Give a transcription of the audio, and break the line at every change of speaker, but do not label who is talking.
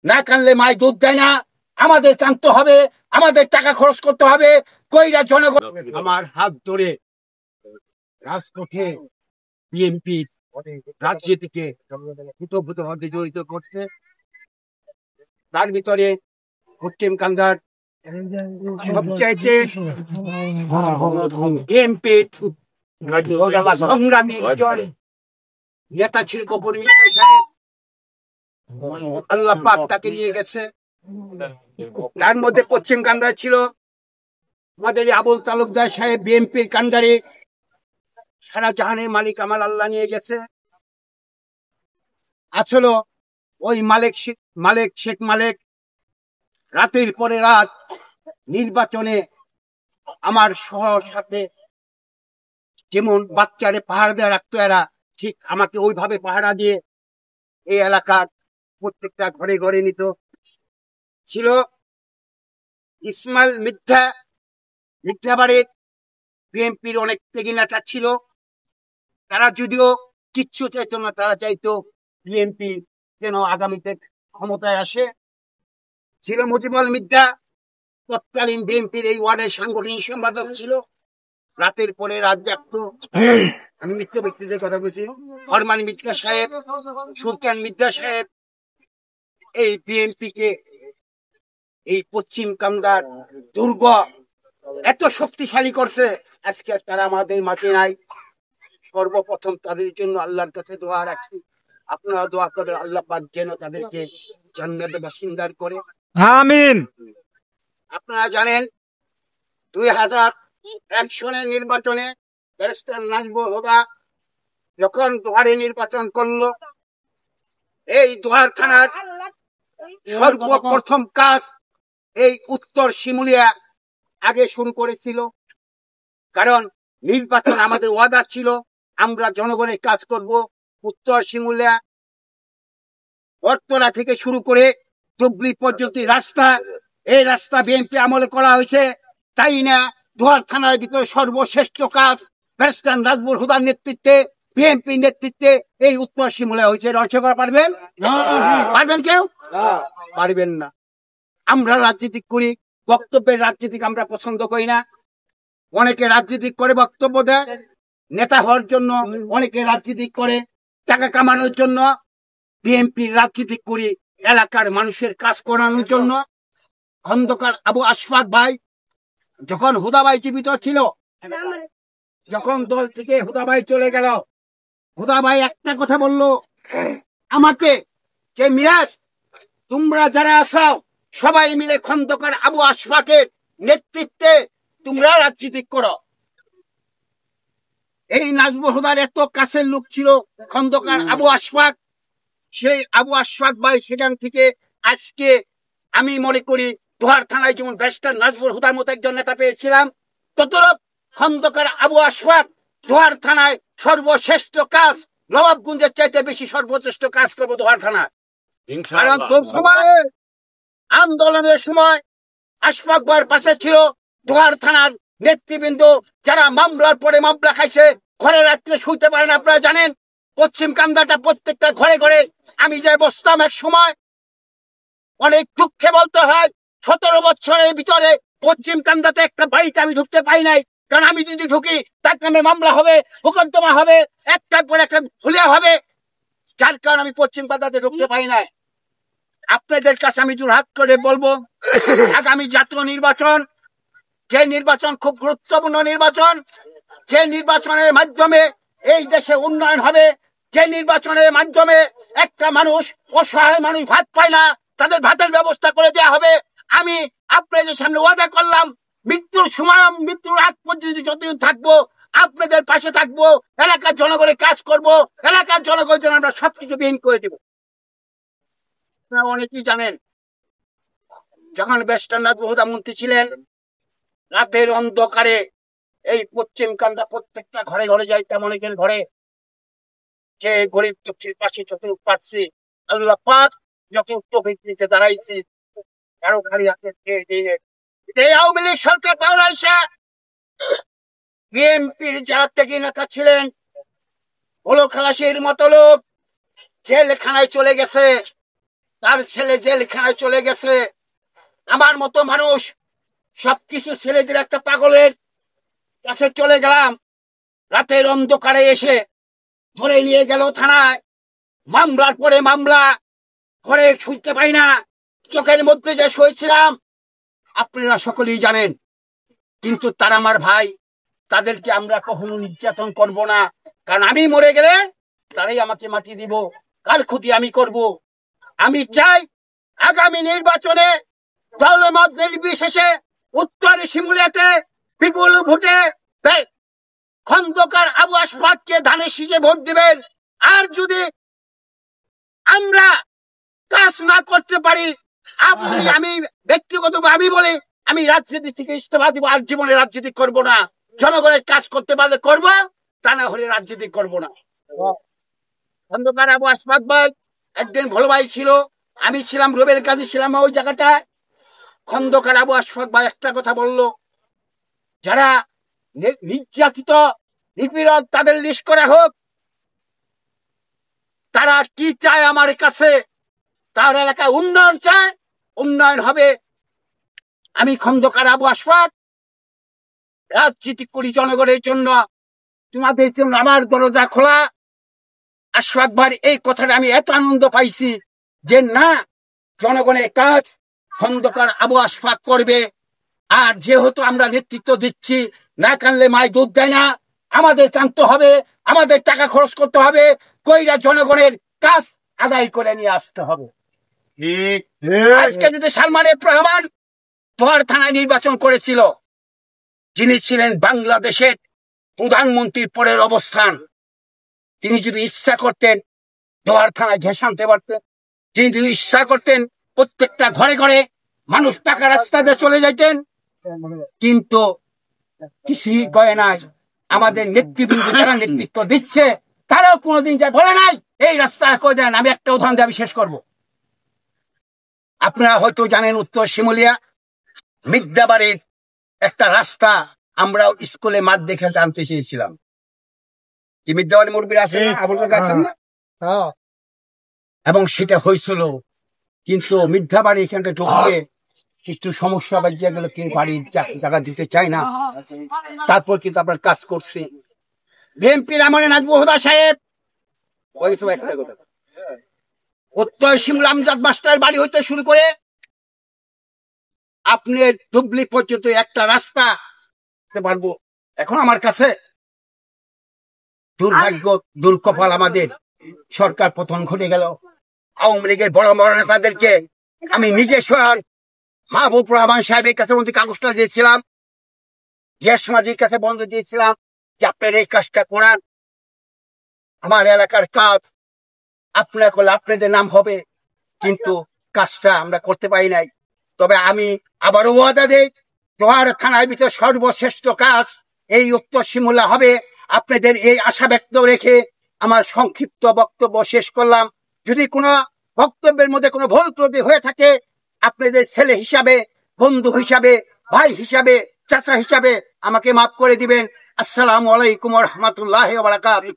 না কানলে মায় দুধ দেয় না। আমাদের কানতে হবে, আমাদের টাকা খরচ করতে হবে। কইরা জনগণ আমার হাত ধরে রাজপথে বিএনপি রাজনীতিকে ভূতভাবে জড়িত করছে। তার ভিতরে পশ্চিম কান্দার সবচাইতে বিএনপি সংগ্রামী একজন নেতা ছিল কপুর মিয়া সাহেব। আল্লাহ পাক তাকে নিয়ে গেছে। তার মধ্যে পশ্চিম কান্দায় ছিল আমাদের আবুল তালুকদার সাহেব, বিএনপির কান্দারে। সারা জাহানের মালিক আমার আল্লাহ নিয়ে গেছে। আসলে ওই শেখ মালিক রাতের পরে রাত নির্বাচনে আমার শহর সাথে যেমন বাচ্চারে পাহাড় দিয়ে রাখতো, এরা ঠিক আমাকে ওইভাবে পাহারা দিয়ে এই এলাকার প্রত্যেকটা ঘরে ঘরে নিত। ছিল ইসমাইল মিথ্যাবাড়ির বিএনপির অনেক ত্যাগী নেতা ছিল। তারা যদিও কিচ্ছু চাইতো না, তারা চাইতো বিএনপি যেন আগামীতে ক্ষমতায় আসে। ছিল মুজিবুল মিথ্যা, তৎকালীন বিএনপির এই ওয়ার্ডের সাংগঠনিক সম্পাদক ছিল। রাতের পরে রাত জাগত। আমি মিথ্যা ব্যক্তিদের কথা বলছি। ফরমান মিথ্যা সাহেব, সুলতান মিথ্যা সাহেব এই বিএনপি কে, এই পশ্চিম কান্দার দুর্গ এত শক্তিশালী করছে, আজকে তারা আমাদের মাঝে নাই। সর্বপ্রথম তাদের জন্য আল্লাহর কাছে দোয়া রাখি, আপনারা দোয়া করে আল্লাহ পাক যেন তাদেরকে জান্নাতে বাসিন্দার করে,
আমিন।
আপনারা জানেন 2001 সনের নির্বাচনে ব্যারিস্টার নাজমুল হুদা যখন দোহারে নির্বাচন করলো, এই দোহার থানার সর্বপ্রথম কাজ এই উত্তর শিমুলিয়া আগে শুরু করেছিল। কারণ নির্বাচন আমাদের ওয়াদা ছিল, আমরা জনগণের কাজ করব। উত্তর শিমুলিয়া বটতলা থেকে শুরু করে ধুবড়ি পর্যন্ত রাস্তা, এই রাস্তা বিএনপি আমলে করা হয়েছে। তাই না দোহার থানার ভিতরে সর্বশ্রেষ্ঠ কাজ ব্যারিস্টার নাজমুল হুদার নেতৃত্বে, বিএনপি নেতৃত্বে এই উত্তর শিমুলিয়া হয়েছে। রহস্য করা পারবেন? পারবেন কেউ? পারবেন না। আমরা রাজনীতি করি, বক্তব্যের রাজনীতি আমরা পছন্দ করি না। অনেকে রাজনীতি করে বক্তব্য দেয় নেতা হওয়ার জন্য, অনেকে রাজনীতি করে টাকা কামানোর জন্য। বিএনপির রাজনীতি করি এলাকার মানুষের কাজ করানোর জন্য। খন্দকার আবু আশফাক ভাই যখন হুদাবাই জীবিত ছিল, যখন দল থেকে হুদাবাই চলে গেল, হুদাবাই একটা কথা বলল আমাকে, যে মিরাজ তোমরা যারা আছো সবাই মিলে খন্দকার আবু আশফাকের নেতৃত্বে তোমরা রাজনীতি করো। এই নাজমুল হুদার এত কাছের লোক ছিল খন্দকার আবু আশফাক। সেই আবু আশফাক ভাই সেখান থেকে আজকে আমি মনে করি দোহার থানায় যেমন ব্যারিস্টার নাজমুল হুদার মতো একজন নেতা পেয়েছিলাম, ততরূপ খন্দকার আবু আশফাক দোহার থানায় সর্বশ্রেষ্ঠ কাজ, নবাবগঞ্জের চাইতে বেশি সর্বশ্রেষ্ঠ কাজ করবো দোহার থানায়। কারণ তোর সময় আন্দোলনের সময় আশফাক ভাইয়ের পাশে ছিল দোহার থানার নেতৃবৃন্দ, যারা মামলার পরে মামলা খাইছে, ঘরে রাত্রে শুইতে পারেন। আপনারা জানেন পশ্চিম কান্দাটা প্রত্যেকটা ঘরে ঘরে আমি যে বসতাম এক সময়, অনেক দুঃখে বলতে হয় 17 বছরের ভিতরে পশ্চিম কান্দাতে একটা বাড়িতে আমি ঢুকতে পাই নাই। কারণ আমি যদি ঢুকি তার নামে মামলা হবে, মোকদ্দমা হবে, একটার পর একটা ভুলিয়া হবে, যার কারণে আমি পশ্চিম কান্দাতে ঢুকতে পাই নাই। আপনাদের কাছে আমি জোরহাত করে বলবো, আগামী জাতীয় নির্বাচন, যে নির্বাচন খুব গুরুত্বপূর্ণ নির্বাচন, যে নির্বাচনের মাধ্যমে এই দেশে উন্নয়ন হবে, যে নির্বাচনের মাধ্যমে একটা মানুষ, অসহায় মানুষ ভাত পায় না, তাদের ভাতের ব্যবস্থা করে দেওয়া হবে। আমি আপনাদের সামনে ওয়াদা করলাম, মৃত্যুর সময়, মৃত্যুর আগ পর্যন্ত যতদিন থাকবো আপনাদের পাশে থাকবো, এলাকার জনগণের কাজ করব, এলাকার জনগণের জন্য আমরা সবকিছু বিহীন করে দেব। আপনারা অনেকেই জানেন যখন ব্যারিস্টার নাজমুল হুদা মন্ত্রী ছিলেন, রাতের অন্ধকারে এই পশ্চিম কান্দা প্রত্যেকটা ঘরে ঘরে যাইতাম, অনেকের ঘরে, যে গরিব দুঃখীর পাশে যতটুকু পারছি আল্লাহ পাক যথেষ্ট ভিত্তিতে দাঁড়াইছে। কারো ঘরে আওয়ামী লীগ সরকার পাওয়াইছে, বিএনপির যারা ত্যাগী নেতা ছিলেন, হলো খালাসির মতো লোক জেলখানায় চলে গেছে। তার ছেলে জেলখানায় চলে গেছে। আমার মতো মানুষ সবকিছু ছেলেদের একটা পাগলের কাছে চলে গেলাম। রাতের অন্ধকারে এসে ধরে নিয়ে গেল থানায়। মামলার পরে মামলা, ঘরে শুইতে পাই না, চোখের মধ্যে যে শুয়েছিলাম আপনারা সকলেই জানেন। কিন্তু তারা আমার ভাই, তাদেরকে আমরা কখনো নির্যাতন করব না, কারণ আমি মরে গেলে তারাই আমাকে মাটি দিব। কার ক্ষতি আমি করব? আমি চাই আগামী নির্বাচনে দলমত নির্বিশেষে উত্তর শিমুলিয়াতে বিপুল ভোটে খন্দকার আবু আশফাককে ধানের শীষে ভোট দিবেন। আর যদি আমরা কাজ না করতে পারি, আমি ব্যক্তিগতভাবে বলি, আমি রাজনীতি থেকে ইস্তফা দিব। আর জীবনে রাজনীতি করব না। জনগণের কাজ করতে পারলে করবো, তা না হলে রাজনীতি করব না। খন্দকার আবু আশফাক ভাই একদিন ভালো ভাই ছিল, আমি ছিলাম, রুবেল কাজী ছিলাম ওই জায়গাটায়। খন্দকার আবু আশফাক ভাই একটা কথা বলল, যারা নির্যাতিত নিপীড়ক তাদের লিস্ট করা হোক। তারা কি চায় আমার কাছে? তার এলাকায় উন্নয়ন চায়, উন্নয়ন হবে। আমি খন্দকার আবু আশফাক রাজনীতি করি জনগণের জন্য, তোমাদের জন্য আমার দরজা খোলা। আশফাক ভাই এই কথাটা আমি এত আনন্দ পাইছি যে না, জনগণের কাজ খন্দকার আবু আশফাক করবে। আর যেহেতু আমরা নেতৃত্ব দিচ্ছি, না কানলে মায় দুধ দেয় না, আমাদের কানতে হবে, আমাদের টাকা খরচ করতে হবে, কইরা জনগণের কাজ আদায় করে নিয়ে আসতে হবে। আজকে যদি সালমানের রহমান তোহার থানায় নির্বাচন করেছিল, যিনি ছিলেন বাংলাদেশের প্রধানমন্ত্রীর পরের অবস্থান, তিনি যদি ইচ্ছা করতেন দোয়ার থানায় ঘেঁষে আনতে পারতেন। তিনি যদি ইচ্ছা করতেন প্রত্যেকটা ঘরে ঘরে মানুষ টাকা রাস্তা দিয়ে চলে যাইতেন। কিন্তু কিছুই কয় নাই। আমাদের নেতৃবৃন্দ যারা নেতৃত্ব দিচ্ছে তারাও কোনোদিন যা বলে নাই এই রাস্তা করে দেন। আমি একটা উদাহরণ দিয়ে আমি শেষ করব। আপনারা হয়তো জানেন উত্তর শিমুলিয়া মিদ্যাবাড়ির একটা রাস্তা আমরা স্কুলে মাঠ দেখে জানতে চেয়েছিলাম। কি মিদ্যাবাড়ি মুরব্বী আছেন না, আপনার আছেন না? এবং সেটা হয়েছিল, কিন্তু মিথ্যাবাড়ি এখানটা ঢুকবে একটু সমস্যা বাজিয়ে গেল, কেউ বাড়ির জায়গা দিতে চায় না। তারপর কিন্তু আপনার কাজ করছে বিএনপির আমলে নাজমুল হুদা সাহেব। ওই সময় একটা কথা, উত্তর শিমুলা আমজাদ মাস্টার বাড়ি হইতে শুরু করে আপনার ডুবলি পর্যন্ত একটা রাস্তা পারবো। এখন আমার কাছে দুর্ভাগ্য, দুর্কপাল, আমাদের সরকার পতন ঘটে গেল। আওয়ামী লীগের বড় বড় নেতাদেরকে আমি নিজে স্বয়ং মাহবুব রহমান সাহেবের কাছে বন্ধু কাগজটা দিয়েছিলাম, গ্যাস মাঝির কাছে বন্ধ দিয়েছিলাম যে আপনার এই কাজটা করান, আমার এলাকার কাজ আপনারা করলে আপনাদের নাম হবে। কিন্তু কাজটা আমরা করতে পারি নাই। তবে আমি আবারও ওয়াদা দেই, দোহার থানার ভিতরে সর্বশ্রেষ্ঠ কাজ এই উত্তর শিমুলা হবে। আপনাদের এই আশা ব্যক্ত রেখে আমার সংক্ষিপ্ত বক্তব্য শেষ করলাম। যদি কোনো বক্তব্যের মধ্যে কোনো ভুল ত্রুটি হয়ে থাকে, আপনাদের ছেলে হিসাবে, বন্ধু হিসাবে, ভাই হিসাবে, চাচা হিসাবে আমাকে মাফ করে দিবেন। আসসালামু আলাইকুম ওয়া রাহমাতুল্লাহি ওয়া বারাকাতুহু।